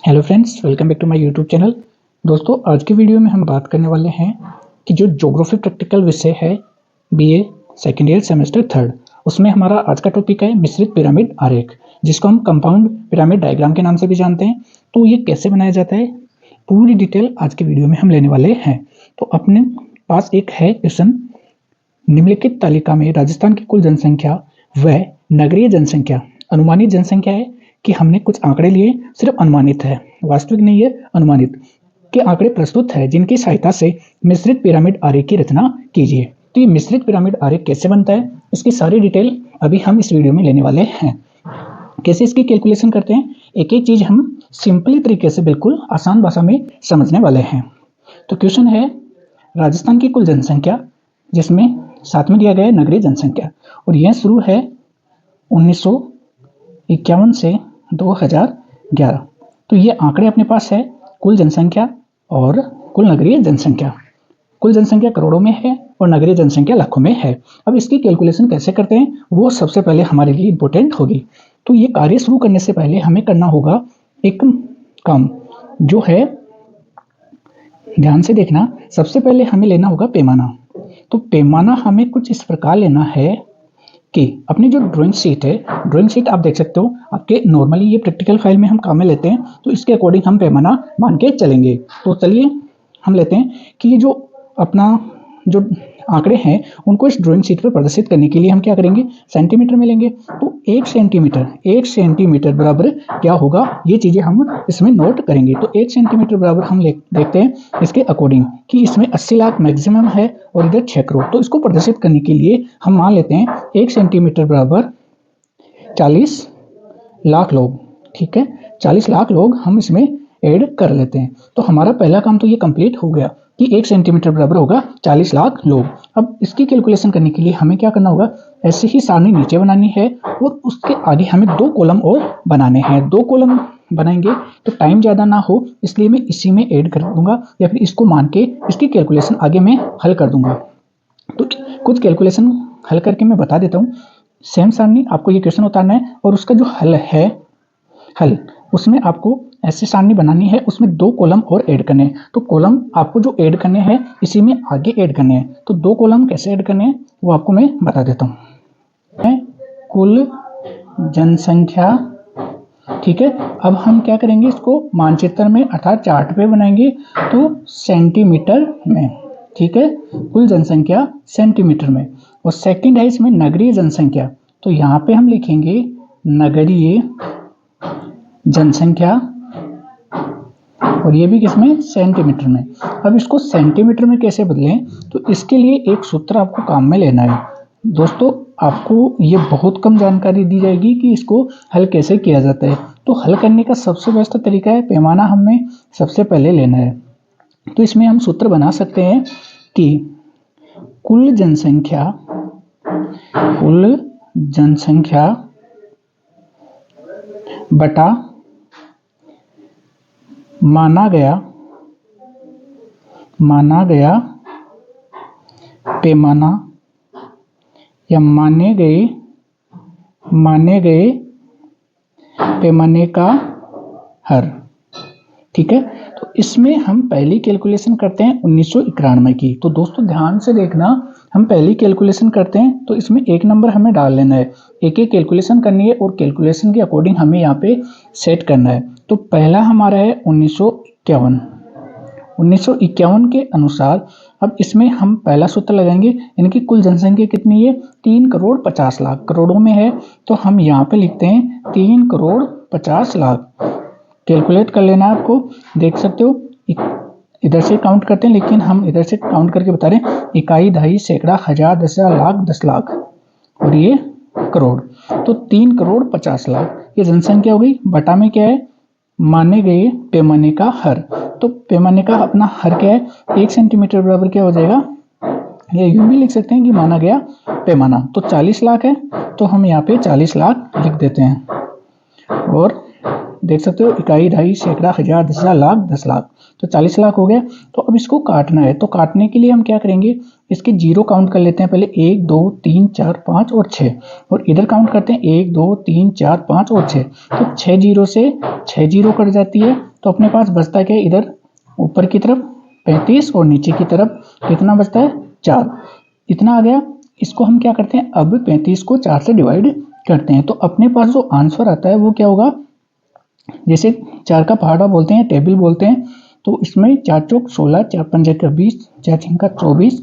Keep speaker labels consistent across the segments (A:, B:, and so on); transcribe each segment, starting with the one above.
A: Hello friends, welcome back to my YouTube channel. दोस्तों, आज के वीडियो में हम बात करने वाले हैं कि जो ज्योग्राफी प्रैक्टिकल विषय है BA second year semester third, उसमें हमारा आज का टॉपिक है मिश्रित पिरामिड आरेख, जिसको हम कंपाउंड पिरामिड डायग्राम के नाम से भी जानते हैं। तो ये कैसे बनाया जाता है, पूरी डिटेल आज के वीडियो में हम लेने वाले हैं। तो अपने पास एक है क्वेश्चन, निम्नलिखित तालिका में राजस्थान की कुल जनसंख्या व नगरीय जनसंख्या, अनुमानित जनसंख्या है कि हमने कुछ आंकड़े लिए, सिर्फ अनुमानित है, वास्तविक नहीं है, अनुमानित के आंकड़े प्रस्तुत है, जिनकी सहायता से मिश्रित पिरामिड आरेख की रचना कीजिए। तो ये मिश्रित पिरामिड आरेख कैसे बनता है, इसकी सारी डिटेल अभी हम इस वीडियो में लेने वाले हैं। कैसे इसकी कैलकुलेशन करते हैं, एक एक चीज हम सिंपली तरीके से बिल्कुल आसान भाषा में समझने वाले हैं। तो क्वेश्चन है राजस्थान की कुल जनसंख्या, जिसमें साथ में दिया गया है नगरीय जनसंख्या, और यह शुरू है 1951 से 2011। तो ये आंकड़े अपने पास है, कुल जनसंख्या और कुल नगरीय जनसंख्या। कुल जनसंख्या करोड़ों में है और नगरीय जनसंख्या लाखों में है। अब इसकी कैलकुलेशन कैसे करते हैं, वो सबसे पहले हमारे लिए इंपॉर्टेंट होगी। तो ये कार्य शुरू करने से पहले हमें करना होगा एक काम, जो है ध्यान से देखना। सबसे पहले हमें लेना होगा पैमाना। तो पैमाना हमें कुछ इस प्रकार लेना है कि अपनी जो ड्राइंग शीट है, ड्राइंग शीट आप देख सकते हो आपके, नॉर्मली ये प्रैक्टिकल फाइल में हम काम में लेते हैं, तो इसके अकॉर्डिंग हम पैमाना मान के चलेंगे। तो चलिए हम लेते हैं कि ये जो अपना जो आंकड़े हैं उनको इस ड्राइंग शीट पर प्रदर्शित करने के लिए हम क्या करेंगे, सेंटीमीटर में लेंगे। तो 1 सेंटीमीटर बराबर क्या होगा, ये चीज़ें हम इसमें नोट करेंगे। तो 1 सेंटीमीटर बराबर हम देखते हैं इसके अकॉर्डिंग कि इसमें 80 लाख मैक्सिमम है और इधर 6 करोड़। तो इसको प्रदर्शित करने के लिए हम मान लेते हैं 1 सेंटीमीटर बराबर 40 लाख लोग। ठीक है, 40 लाख लोग हम इसमें ऐड कर लेते हैं। तो हमारा पहला काम तो ये कंप्लीट हो गया कि 1 सेंटीमीटर बराबर होगा 40 लाख लोग। अब इसकी कैलकुलेशन करने के लिए हमें क्या करना होगा, ऐसे ही सारणी नीचे बनानी है और उसके आगे हमें 2 कॉलम और बनाने हैं। 2 कॉलम बनाएंगे तो टाइम ज़्यादा ना हो, इसलिए मैं इसी में ऐड कर दूंगा, या फिर इसको मान के इसकी कैलकुलेशन आगे मैं हल कर दूंगा। तो कुछ कैलकुलेशन हल करके मैं बता देता हूँ। सेम सारणी आपको ये क्वेश्चन उतारना है और उसका जो हल है, उसमें आपको ऐसे सारणी बनानी है, उसमें 2 कॉलम और ऐड करने हैं। तो कॉलम आपको जो ऐड करने हैं इसी में आगे ऐड करने हैं। तो 2 कॉलम कैसे ऐड करने हैं वो आपको मैं बता देता हूँ। कुल जनसंख्या, ठीक है। अब हम क्या करेंगे, इसको मानचित्र में अर्थात चार्ट पे बनाएंगे, तो सेंटीमीटर में, ठीक है, कुल जनसंख्या सेंटीमीटर में। और सेकंड है इसमें नगरीय जनसंख्या, तो यहाँ पे हम लिखेंगे नगरीय जनसंख्या, और ये भी किसमें, सेंटीमीटर में। अब इसको सेंटीमीटर में कैसे बदलें, तो इसके लिए एक सूत्र आपको काम में लेना है। दोस्तों, आपको ये बहुत कम जानकारी दी जाएगी कि इसको हल कैसे किया जाता है। तो हल करने का सबसे बेस्ट तरीका है, पैमाना हमें सबसे पहले लेना है। तो इसमें हम सूत्र बना सकते हैं कि कुल जनसंख्या बटा माना गया पैमाना, या माने गए पैमाने का हर। ठीक है, तो इसमें हम पहली कैलकुलेशन करते हैं 1991 की। तो दोस्तों ध्यान से देखना, हम पहली कैलकुलेशन करते हैं तो इसमें 1 नंबर हमें डाल लेना है, एक एक कैलकुलेशन करनी है और कैलकुलेशन के अकॉर्डिंग हमें यहाँ पे सेट करना है। तो पहला हमारा है 1951 के अनुसार। अब इसमें हम पहला सूत्र लगाएंगे, इनकी कुल जनसंख्या कितनी है, 3 करोड़ 50 लाख, करोड़ों में है, तो हम यहाँ पे लिखते हैं 3 करोड़ 50 लाख। कैलकुलेट कर लेना आपको, देख सकते हो इधर से काउंट करते हैं, लेकिन हम इधर से काउंट करके बता रहे हैं, इकाई, दहाई, सैकड़ा, हजार, 10,000, लाख, 10 लाख और ये करोड़। तो 3 करोड़ 50 लाख ये जनसंख्या हो गई। बटा में क्या है, माने गए पैमाने का हर। तो पैमाने का अपना हर क्या है, 1 सेंटीमीटर बराबर क्या हो जाएगा, ये यूं भी लिख सकते हैं कि माना गया पैमाना। तो 40 लाख है, तो हम यहाँ पे 40 लाख लिख देते हैं। और देख सकते हो, इकाई, ढाई, सैकड़ा, हजार, 10,000, लाख, 10 लाख, तो 40 लाख हो गया। तो अब इसको काटना है, तो काटने के लिए हम क्या करेंगे, इसके जीरो काउंट कर लेते हैं पहले, 1 2 3 4 5 और 6, और इधर काउंट करते हैं 1 2 3 4 5 और 6। तो 6 जीरो से 6 जीरो कट जाती है, तो अपने पास बचता क्या है, इधर ऊपर की तरफ 35 और नीचे की तरफ कितना बचता है, 4, इतना आ गया। इसको हम क्या करते हैं, अब 35 को 4 से डिवाइड करते हैं, तो अपने पास जो आंसर आता है वो क्या होगा, जैसे 4 का पहाड़ा बोलते हैं, टेबल बोलते हैं, तो इसमें 4 चौक 16, 4 पंजे का 20, 4 छक्का 24,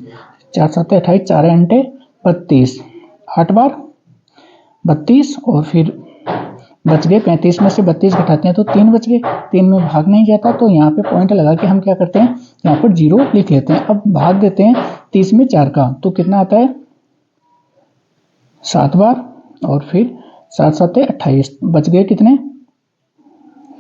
A: 4 सात 28, 4 अंटे 32, 8 बार 32, और फिर बच गए 35 में से 32 घटाते हैं तो 3 बच गए, 3 में भाग नहीं जाता, तो यहाँ पे पॉइंट लगा के हम क्या करते हैं, यहाँ पर जीरो लिख लेते हैं। अब भाग देते हैं 30 में 4 का, तो कितना आता है, 7 बार, और फिर 7 सात 28, बच गए कितने,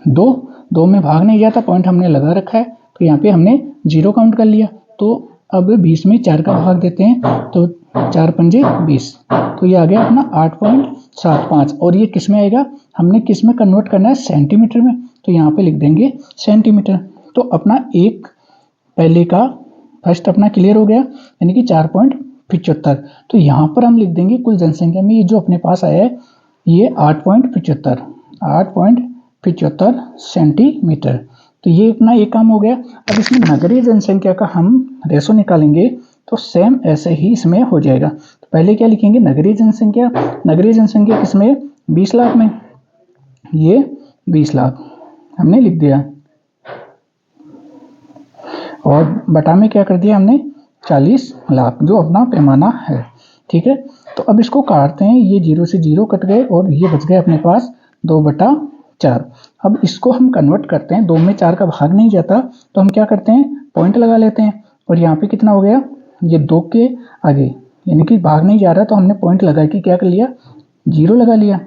A: 2, 2 में भाग नहीं जाता, पॉइंट हमने लगा रखा है, तो यहाँ पे हमने जीरो काउंट कर लिया। तो अब 20 में 4 का भाग देते हैं, तो 4 पंजे 20, तो ये आ गया अपना 8.75, और ये किस में आएगा, हमने किस में कन्वर्ट करना है, सेंटीमीटर में, तो यहाँ पे लिख देंगे सेंटीमीटर। तो अपना एक पहले का फर्स्ट अपना क्लियर हो गया, यानी कि 4.75। तो यहाँ पर हम लिख देंगे कुल जनसंख्या में ये जो अपने पास आया है ये 8.75 सेंटीमीटर। तो ये अपना एक काम हो गया। अब इसमें नगरीय जनसंख्या का हम रेशो निकालेंगे, तो सेम ऐसे ही इसमें हो जाएगा। तो पहले क्या लिखेंगे, नगरीय जनसंख्या, नगरीय जनसंख्या किसमें, 20 लाख में, ये 20 लाख हमने लिख दिया, और बटा में क्या कर दिया हमने, 40 लाख, जो अपना पैमाना है, ठीक है। तो अब इसको काटते हैं, ये जीरो से जीरो कट गए और ये बच गए अपने पास 2/4। अब इसको हम कन्वर्ट करते हैं, 2 में 4 का भाग नहीं जाता, तो हम क्या करते हैं, पॉइंट लगा लेते हैं, और यहाँ पे कितना हो गया, ये 2 के आगे यानी कि भाग नहीं जा रहा, तो हमने पॉइंट लगा के क्या कर लिया, जीरो लगा लिया।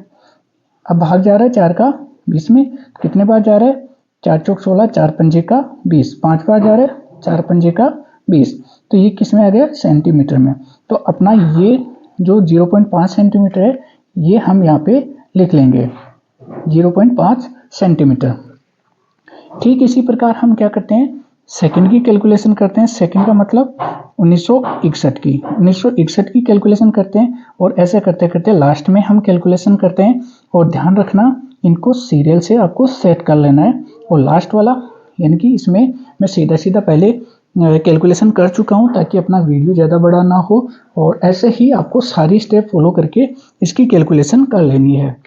A: अब भाग जा रहा है 4 का 20 में, कितने बार जा रहा है, 4 चौक 16, 4 पंजे का 20, 5 बार जा रहा है, 4 पंजे का 20, तो ये किस में आ गया, सेंटीमीटर में। तो अपना ये जो 0.5 सेंटीमीटर है ये हम यहाँ पे लिख लेंगे, 0.5 सेंटीमीटर। ठीक इसी प्रकार हम क्या करते हैं, सेकंड की कैलकुलेशन करते हैं। सेकंड का मतलब 1961 की कैलकुलेशन करते हैं, और ऐसे करते करते लास्ट में हम कैलकुलेशन करते हैं। और ध्यान रखना, इनको सीरियल से आपको सेट कर लेना है। और लास्ट वाला यानी कि इसमें मैं सीधा सीधा पहले कैलकुलेशन कर चुका हूँ, ताकि अपना वीडियो ज़्यादा बड़ा ना हो, और ऐसे ही आपको सारी स्टेप फॉलो करके इसकी कैलकुलेशन कर लेनी है।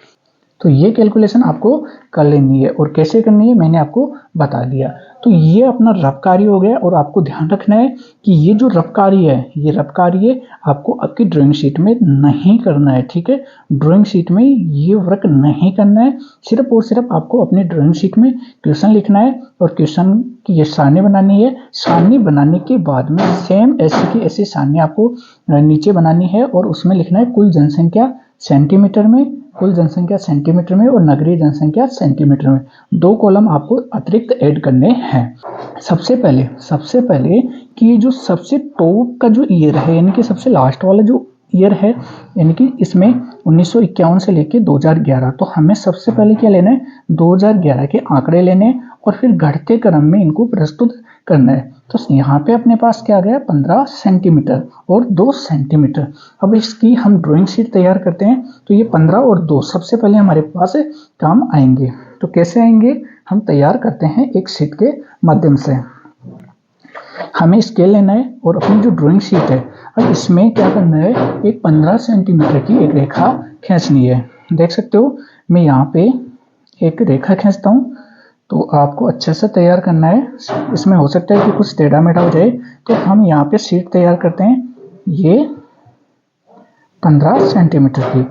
A: तो ये कैलकुलेशन आपको कर लेनी है, और कैसे करनी है मैंने आपको बता दिया। तो ये अपना रफ कार्य हो गया, और आपको ध्यान रखना है कि ये जो रफ कार्य है, ये रफ कार्य आपको आपकी ड्राइंग शीट में नहीं करना है, ठीक है। ड्राइंग शीट में ये वर्क नहीं करना है, सिर्फ और सिर्फ आपको अपनी ड्राइंग शीट में क्वेश्चन लिखना है, और क्वेश्चन की ये सारणी बनानी है। सारणी बनाने के बाद में सेम ऐसे की ऐसी सारणी आपको नीचे बनानी है, और उसमें लिखना है कुल जनसंख्या सेंटीमीटर में, कुल जनसंख्या सेंटीमीटर में, और नगरीय जनसंख्या सेंटीमीटर में। 2 कॉलम आपको अतिरिक्त ऐड करने हैं। सबसे पहले कि ये जो सबसे टॉप का जो ईयर है, यानी कि सबसे लास्ट वाला जो ईयर है, यानी कि इसमें 1951 से लेके 2011, तो हमें सबसे पहले क्या लेना है, 2011 के आंकड़े लेने हैं, और फिर घटते क्रम में इनको प्रस्तुत करना है। तो यहाँ पे अपने पास क्या आ गया, 15 सेंटीमीटर और 2 सेंटीमीटर। अब इसकी हम ड्राइंग शीट तैयार करते हैं, तो ये 15 और 2 सबसे पहले हमारे पास काम आएंगे। तो कैसे आएंगे, हम तैयार करते हैं एक शीट के माध्यम से। हमें स्केल लेना है, और अपनी जो ड्राइंग शीट है, अब इसमें क्या करना है, एक 15 सेंटीमीटर की एक रेखा खींचनी है। देख सकते हो, मैं यहाँ पे एक रेखा खींचता हूँ। तो आपको अच्छे से तैयार करना है, इसमें हो सकता है कि कुछ टेढ़ा मेढ़ा हो जाए, तो हम यहाँ पे शीट तैयार करते हैं। ये 15 सेंटीमीटर की,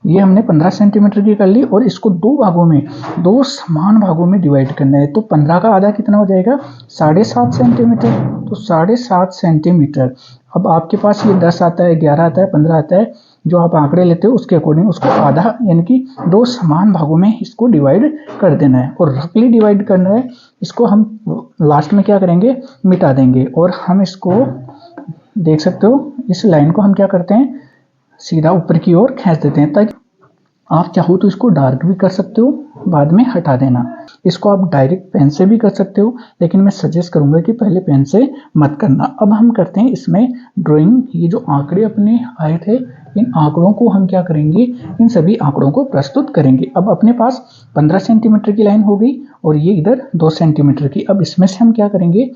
A: ये हमने 15 सेंटीमीटर की कर ली, और इसको 2 भागों में, 2 समान भागों में डिवाइड करना है। तो 15 का आधा कितना हो जाएगा, 7.5 सेंटीमीटर। तो 7.5 सेंटीमीटर। अब आपके पास ये 10 आता है, 11 आता है, 15 आता है, जो आप आंकड़े लेते हो उसके अकॉर्डिंग उसको आधा यानी कि 2 समान भागों में इसको डिवाइड कर देना है, और रफली डिवाइड करना है। इसको हम लास्ट में क्या करेंगे, मिटा देंगे, और हम इसको देख सकते हो, इस लाइन को हम क्या करते हैं, सीधा ऊपर की ओर खींच देते हैं, ताकि आप चाहो तो इसको डार्क भी कर सकते हो, बाद में हटा देना। इसको आप डायरेक्ट पेन से भी कर सकते हो, लेकिन मैं सजेस्ट करूंगा कि पहले पेन से मत करना। अब हम करते हैं इसमें ड्राइंग। ये जो आंकड़े अपने आए थे, इन आंकड़ों को हम क्या करेंगे, इन सभी आंकड़ों को प्रस्तुत करेंगे। अब अपने पास 15 सेंटीमीटर की लाइन हो गई और ये इधर 2 सेंटीमीटर की। अब इसमें से हम क्या करेंगे,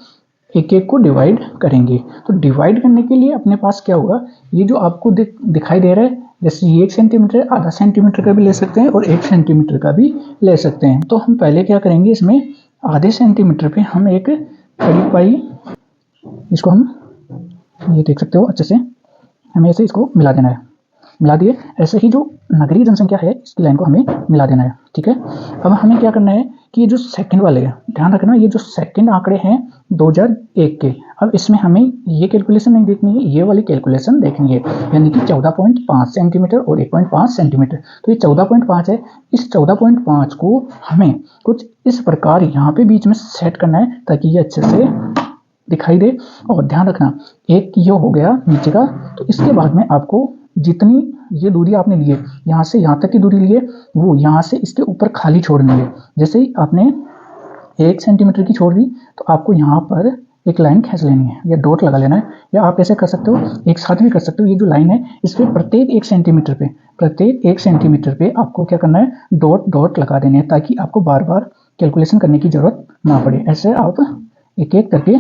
A: एक एक को डिवाइड करेंगे। तो डिवाइड करने के लिए अपने पास क्या होगा, ये जो आपको दिखाई दे रहा है, जैसे ये 1 सेंटीमीटर, आधा सेंटीमीटर का भी ले सकते हैं और 1 सेंटीमीटर का भी ले सकते हैं। तो हम पहले क्या करेंगे, इसमें आधे सेंटीमीटर पे हम एक कड़ी पाई, इसको हम ये देख सकते हो अच्छे से, हमें ऐसे इसको मिला देना है। मिला दिए। ऐसे ही जो नगरीय जनसंख्या है, इसकी लाइन को हमें मिला देना है। ठीक है। अब हमें क्या करना है कि ये जो सेकंड वाले हैं, ध्यान रखना, ये जो सेकंड आंकड़े हैं 2001 के, अब इसमें हमें ये कैलकुलेशन नहीं देखनी है, ये वाली कैलकुलेशन देखनी है, यानी कि 14.5 सेंटीमीटर और 1.5 सेंटीमीटर। तो ये 14.5 है। इस 14.5 को हमें कुछ इस प्रकार यहाँ पे बीच में सेट करना है ताकि ये अच्छे से दिखाई दे। और ध्यान रखना, एक ये हो गया नीचे का, तो इसके बाद में आपको जितनी ये दूरी आपने ली है, यहाँ से यहाँ तक की दूरी ली है, वो यहाँ से इसके ऊपर खाली छोड़नी है। जैसे ही आपने 1 सेंटीमीटर की छोड़ दी, तो आपको यहाँ पर एक लाइन खींच लेनी है या डॉट लगा लेना है, या आप ऐसे कर सकते हो, एक साथ भी कर सकते हो। ये जो लाइन है, इस पर प्रत्येक 1 सेंटीमीटर पे आपको क्या करना है, डॉट डॉट लगा देने हैं, ताकि आपको बार बार कैलकुलेशन करने की जरूरत ना पड़े। ऐसे आप एक एक करके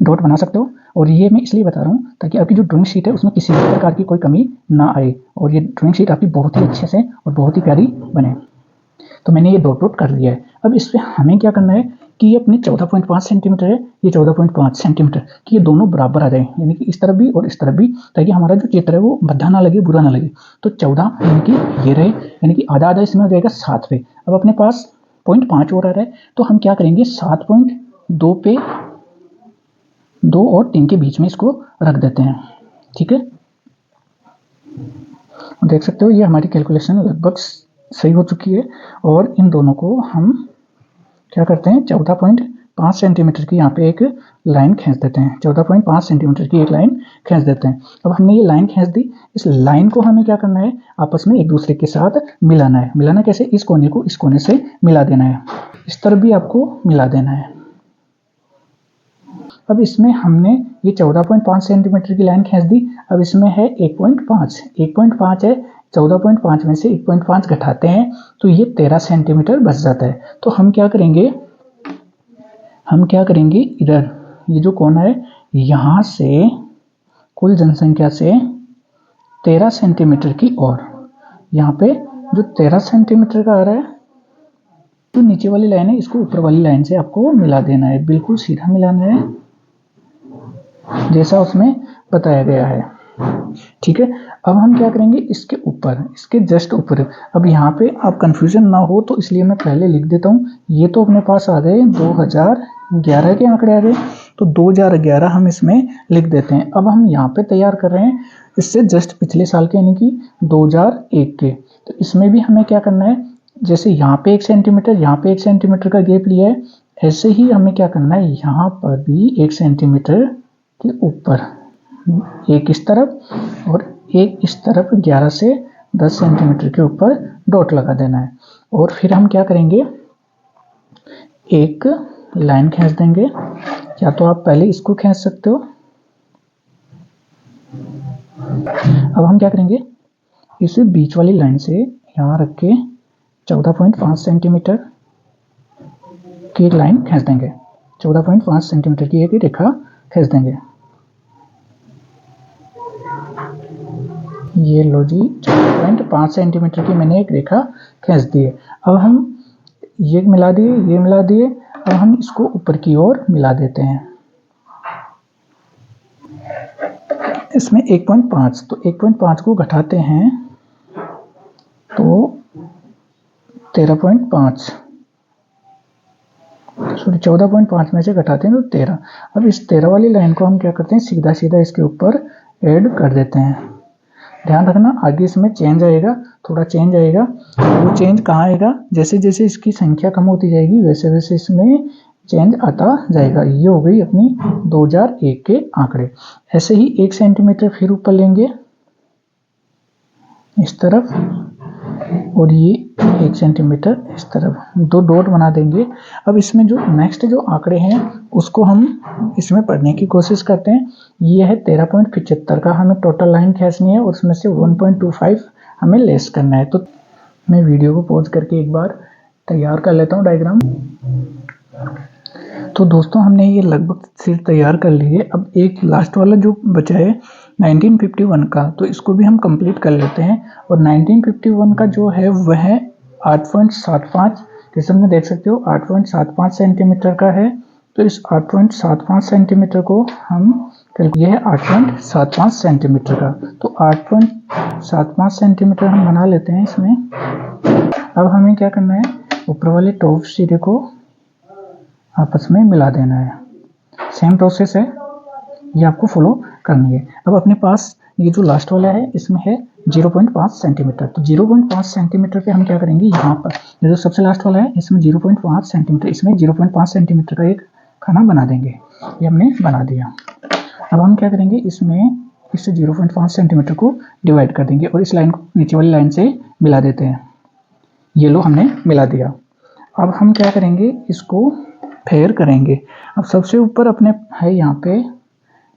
A: डॉट बना सकते हो। और ये मैं इसलिए बता रहा हूँ ताकि आपकी जो ड्राइंग शीट है उसमें किसी भी प्रकार की कोई कमी ना आए और ये ड्राइंग शीट आपकी बहुत ही अच्छे से और बहुत ही प्यारी बने। तो मैंने ये डॉट डॉट कर दिया है। अब इस पर हमें क्या करना है कि ये अपने 14.5 सेंटीमीटर है, ये 14.5 सेंटीमीटर कि ये दोनों बराबर आ जाए, यानी कि इस तरफ भी और इस तरफ भी, ताकि हमारा जो चित्र है वो भद्दा ना लगे, बुरा ना लगे। तो 14 यानी कि ये रहे, यानी कि आधा आधा इसमें हो जाएगा 7 पे। अब अपने पास 0.5 और आ रहा है, तो हम क्या करेंगे, 7.2 पे 2 और 3 के बीच में इसको रख देते हैं। ठीक है। देख सकते हो ये हमारी कैलकुलेशन लगभग सही हो चुकी है। और इन दोनों को हम क्या करते हैं, 14.5 सेंटीमीटर की यहाँ पे एक लाइन खींच देते हैं। 14.5 सेंटीमीटर की एक लाइन खींच देते हैं। अब हमने ये लाइन खींच दी। इस लाइन को हमें क्या करना है, आपस में एक दूसरे के साथ मिलाना है। मिलाना कैसे, इस कोने को इस कोने से मिला देना है, इस तरफ भी आपको मिला देना है। अब इसमें हमने ये 14.5 सेंटीमीटर की लाइन खींच दी। अब इसमें है 1.5 है, 14.5 में से 1.5 घटाते हैं तो ये 13 सेंटीमीटर बच जाता है। तो हम क्या करेंगे, इधर ये जो कोना है, यहाँ से कुल जनसंख्या से 13 सेंटीमीटर की ओर, यहाँ पे जो 13 सेंटीमीटर का आ रहा है, तो नीचे वाली लाइन है, इसको ऊपर वाली लाइन से आपको मिला देना है, बिल्कुल सीधा मिलाना है जैसा उसमें बताया गया है। ठीक है। अब हम क्या करेंगे, इसके ऊपर, इसके जस्ट ऊपर, अब यहाँ पे आप कंफ्यूजन ना हो तो इसलिए मैं पहले लिख देता हूँ। ये तो अपने पास आ गए 2011 के आंकड़े आ गए, तो 2011 हम इसमें लिख देते हैं। अब हम यहाँ पे तैयार कर रहे हैं इससे जस्ट पिछले साल के, यानी कि 2001 के। तो इसमें भी हमें क्या करना है, जैसे यहाँ पे 1 सेंटीमीटर, यहाँ पे 1 सेंटीमीटर का गैप लिया है, ऐसे ही हमें क्या करना है, यहाँ पर भी 1 सेंटीमीटर के ऊपर एक इस तरफ और एक इस तरफ 11 से 10 सेंटीमीटर के ऊपर डॉट लगा देना है। और फिर हम क्या करेंगे, एक लाइन खींच देंगे, या तो आप पहले इसको खींच सकते हो। अब हम क्या करेंगे, इस बीच वाली लाइन से यहाँ रख के 14.5 सेंटीमीटर की एक लाइन खींच देंगे, 14.5 सेंटीमीटर की एक रेखा खींच देंगे। ये लो जी, 14.5 सेंटीमीटर की मैंने एक रेखा खींच दी है। अब हम ये मिला दिए, ये मिला दिए। अब हम इसको ऊपर की ओर मिला देते हैं। इसमें 1.5, तो 1.5 को घटाते हैं तो 13.5, सॉरी 14.5 में से घटाते हैं तो 13। अब इस 13 वाली लाइन को हम क्या करते हैं, सीधा सीधा इसके ऊपर ऐड कर देते हैं। ध्यान रखना, आगे इसमें चेंज आएगा, थोड़ा चेंज आएगा। वो चेंज कहाँ आएगा, जैसे जैसे इसकी संख्या कम होती जाएगी वैसे वैसे इसमें चेंज आता जाएगा। ये हो गई अपनी 2001 के आंकड़े। ऐसे ही 1 सेंटीमीटर फिर ऊपर लेंगे इस तरफ, और ये 1 सेंटीमीटर इस तरफ 2 डॉट बना देंगे। अब इसमें जो नेक्स्ट जो आंकड़े हैं उसको हम इसमें पढ़ने की कोशिश करते हैं। ये है 13.75 का हमें टोटल लाइन खींचनी है और उसमें से 1.25 हमें लेस करना है। तो मैं वीडियो को पॉज करके एक बार तैयार कर लेता हूँ डायग्राम। तो दोस्तों हमने ये लगभग सिर्फ तैयार कर ली है। अब एक लास्ट वाला जो बचा है 1951 का, तो इसको भी हम कंप्लीट कर लेते हैं। और 1951 का जो है वह है 8.75, जैसे हमने देख सकते हो 8.75 सेंटीमीटर का है। तो इस 8.75 सेंटीमीटर को हम ये है 8.75 सेंटीमीटर का, तो 8.75 सेंटीमीटर हम बना लेते हैं इसमें। अब हमें क्या करना है, ऊपर वाले टॉप सिरे को आपस में मिला देना है। सेम प्रोसेस है, ये आपको फॉलो करनी है। अब अपने पास ये जो लास्ट वाला है इसमें है 0.5 सेंटीमीटर। तो 0.5 सेंटीमीटर पे हम क्या करेंगे, यहाँ पर ये जो सबसे लास्ट वाला है इसमें 0.5 सेंटीमीटर, इसमें 0.5 सेंटीमीटर का एक खाना बना देंगे। ये हमने बना दिया। अब हम क्या करेंगे, इसमें इससे 0.5 सेंटीमीटर को डिवाइड कर देंगे और इस लाइन को नीचे वाली लाइन से मिला देते हैं। ये लो हमने मिला दिया। अब हम क्या करेंगे, इसको फेयर करेंगे। अब सबसे ऊपर अपने है यहाँ पे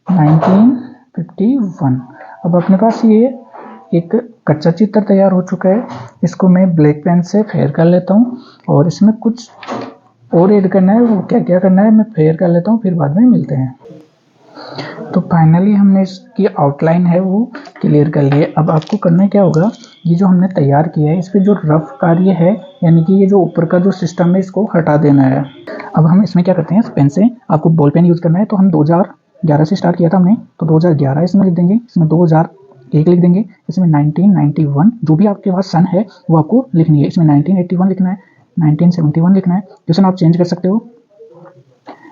A: 1951। अब अपने पास ये एक कच्चा चित्र तैयार हो चुका है। इसको मैं ब्लैक पेन से फेयर कर लेता हूँ और इसमें कुछ और ऐड करना है। वो क्या क्या करना है मैं फेयर कर लेता हूँ, फिर बाद में मिलते हैं। तो फाइनली हमने इसकी आउटलाइन है वो क्लियर कर ली है। अब आपको करना क्या होगा, ये जो हमने तैयार किया है इस पर जो रफ कार्य है, यानी कि ये जो ऊपर का जो सिस्टम है इसको हटा देना है। अब हम इसमें क्या करते हैं, पेन से आपको बॉल पेन यूज़ करना है। तो हम 2011 से स्टार्ट किया था हमने, तो 2011 इसमें लिख देंगे, इसमें 2001 लिख देंगे, इसमें 1991 जो भी आपके पास सन है वो आपको लिखनी है। इसमें 1981 लिखना है, 1971 लिखना है। क्वेश्चन आप चेंज कर सकते हो।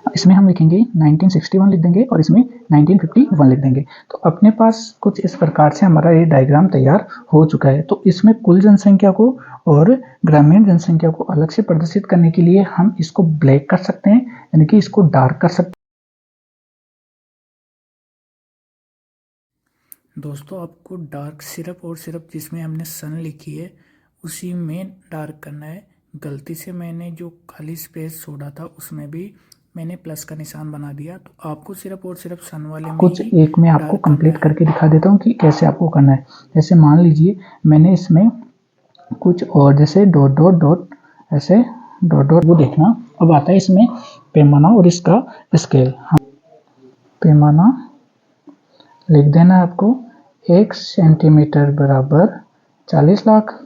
A: इसमें हम लिखेंगे 1961 लिख देंगे और इसमें 1951 लिख देंगे। तो अपने पास कुछ इस प्रकार से हमारा ये डायग्राम तैयार हो चुका है। तो इसमें कुल जनसंख्या को और ग्रामीण जनसंख्या को अलग से प्रदर्शित करने के लिए हम इसको ब्लैक कर सकते हैं, यानी कि इसको डार्क कर सकते हैं। दोस्तों आपको डार्क सिर्फ और सिर्फ जिसमें हमने सन लिखी है उसी में डार्क करना है। गलती से मैंने जो खाली स्पेस छोड़ा था उसमें भी मैंने प्लस का निशान बना दिया। तो आपको सिर्फ और सिर्फ सन वाले में
B: कुछ
A: ही
B: एक में आपको कंप्लीट करके दिखा देता हूँ कि कैसे आपको करना है। जैसे मान लीजिए मैंने इसमें कुछ और जैसे डॉट डॉट डॉट ऐसे डॉट डॉट वो देखना। अब आता है इसमें पैमाना और इसका स्केल। पैमाना लिख देना आपको 1 सेंटीमीटर बराबर 40 लाख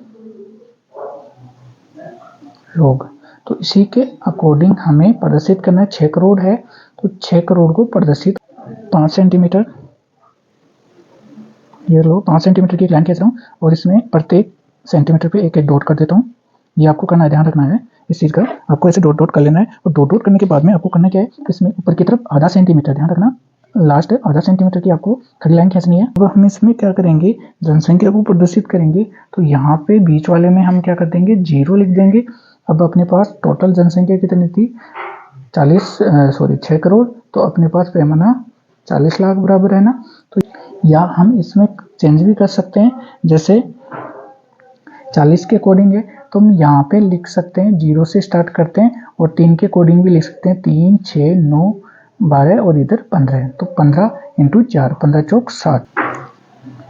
B: लोग। तो इसी के अकॉर्डिंग हमें प्रदर्शित करना है। 6 करोड़ है तो 6 करोड़ को प्रदर्शित 5 सेंटीमीटर, ये लो 5 सेंटीमीटर की एक लाइन खींच रहा हूँ और इसमें प्रत्येक सेंटीमीटर पे एक एक डॉट कर देता हूँ। ये आपको करना है, ध्यान रखना है इस चीज़ का। आपको ऐसे डॉट डॉट कर लेना है और डॉट डॉट करने के बाद में आपको करना क्या है, इसमें ऊपर की तरफ आधा सेंटीमीटर, ध्यान रखना लास्ट आधा सेंटीमीटर की आपको खड़ी लाइन खींचनी है। अब हम इसमें क्या करेंगे, जनसंख्या को प्रदर्शित करेंगे। तो यहाँ पे बीच वाले में हम क्या कर देंगे, 0 लिख देंगे। अब अपने पास टोटल जनसंख्या कितनी थी, 6 करोड़। तो अपने पास पैमाना 40 लाख बराबर है ना। तो या हम इसमें चेंज भी कर सकते हैं, जैसे 40 के अकॉर्डिंग है तो हम यहाँ पे लिख सकते हैं 0 से स्टार्ट करते हैं और 3 के अकॉर्डिंग भी लिख सकते हैं, 3, 6, 9, 12 और इधर 15 है। तो 15 × 4, 15 चौक 60।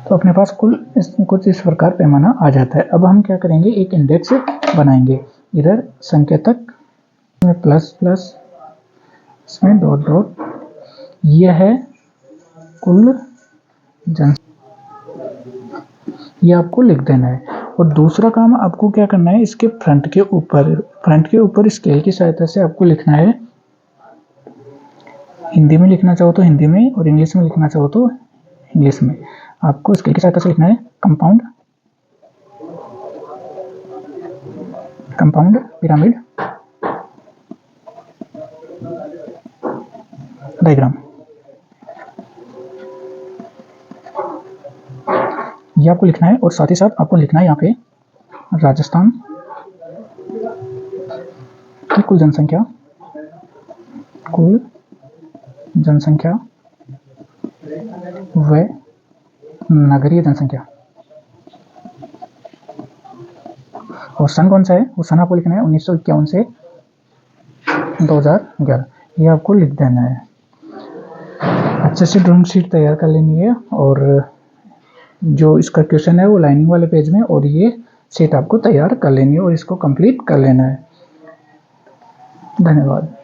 B: तो अपने पास कुछ इस प्रकार पैमाना आ जाता है। अब हम क्या करेंगे, एक इंडेक्स बनाएंगे। इधर संख्या तक में प्लस प्लस, इसमें डॉट डॉट, यह है कुल ये आपको लिख देना है। और दूसरा काम आपको क्या करना है, इसके फ्रंट के ऊपर स्केल की सहायता से आपको लिखना है। हिंदी में लिखना चाहो तो हिंदी में और इंग्लिश में लिखना चाहो तो इंग्लिश में। आपको स्केल की सहायता से लिखना है कंपाउंड पिरामिड डायग्राम। ये आपको लिखना है और साथ ही साथ आपको लिखना है यहाँ पे राजस्थान की कुल जनसंख्या व नगरीय जनसंख्या। और सन कौन सा है, वो सन आपको लिखना है 1951 से 2011, ये आपको लिख देना है। अच्छे से ड्राइंग शीट तैयार कर लेनी है और जो इसका क्वेश्चन है वो लाइनिंग वाले पेज में, और ये शीट आपको तैयार कर लेनी है और इसको कंप्लीट कर लेना है। धन्यवाद।